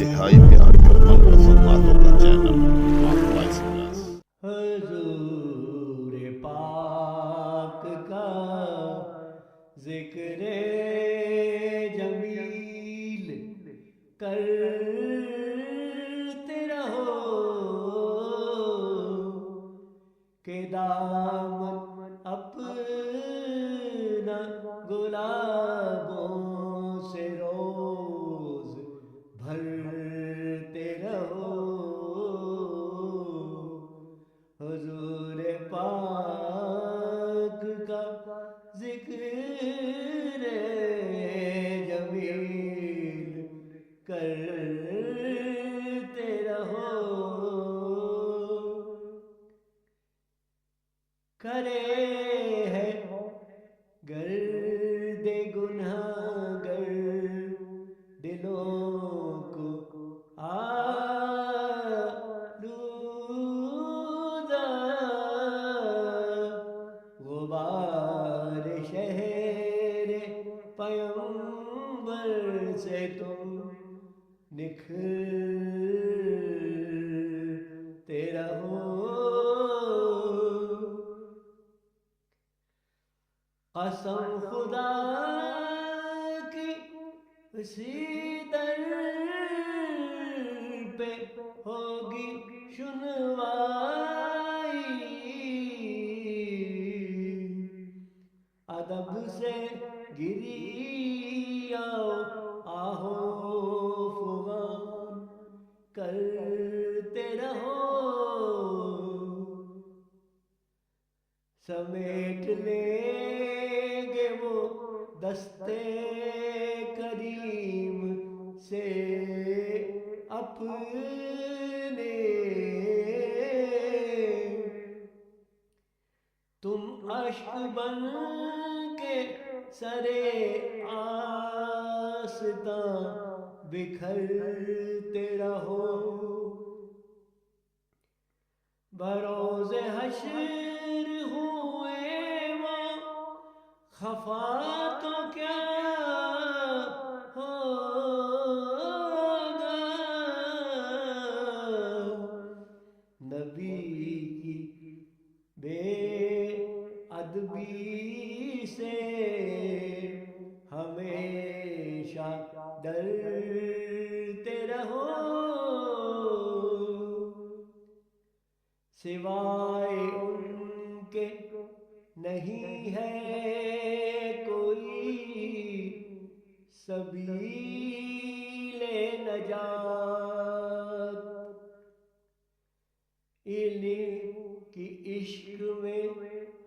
انتہائی پیاری اور منفرد باتوں کا چینل آفلا ایکسپریس۔ حضور پاک کا ذکر جمیل کرتے رہو کہ دامن اپنا گلابوں سے روز بھرتے رہو۔ حضور پاک کا ذکر جمیل کرتے رہو۔ کرے ہے گرد گنہگر دلوں کو آلودہ، غبار شہر پیمبر سے تم نکھرتے رہو۔ قسم خدا کی اسی در پہ ہوگی سنوائی، ادب سے گریہ آہو فغان کرتے رہو۔ سمیٹ لیں گے وہ دستے کریم سے اپنے، تم اشک بن کے سرے آستاں بکھرتے رہو۔ بروز حشر ہوئے وہ خفا تو کیا ہوگا، نبی کی بے ادبی سے ہمیشہ ڈرتے رہو۔ سوائے ان کے نہیں ہے کوئی سبیل نجات، انہیں کی عشق میں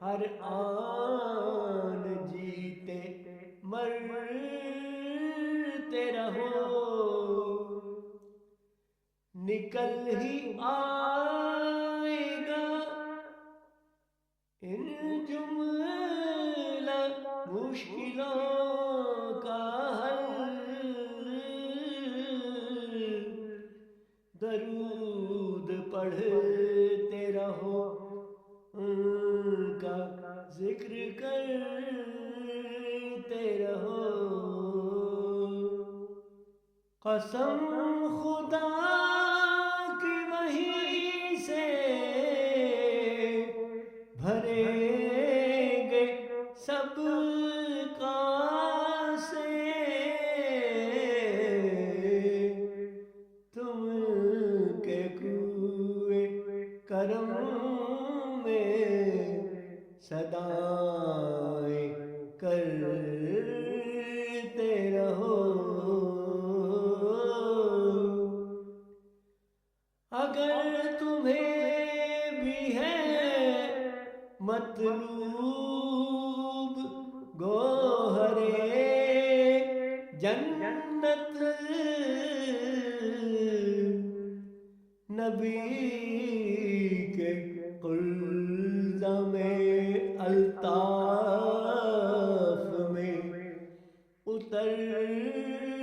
ہر آن جیتے مرتے رہو۔ نکل ہی آئے گا ان جملہ مشکلوں کا حل، درود پڑھتے رہو، ان کا ذکر کرتے رہو۔ قسم خدا کی وہیں سے بھریں گے سب کاسے، تم کے کوئے کرم میں صدائیں کرتے رہو۔ اگر تمہیں بھی ہے مطلوب گوہرے جنت، نبی کے قلزم الطاف میں اترتے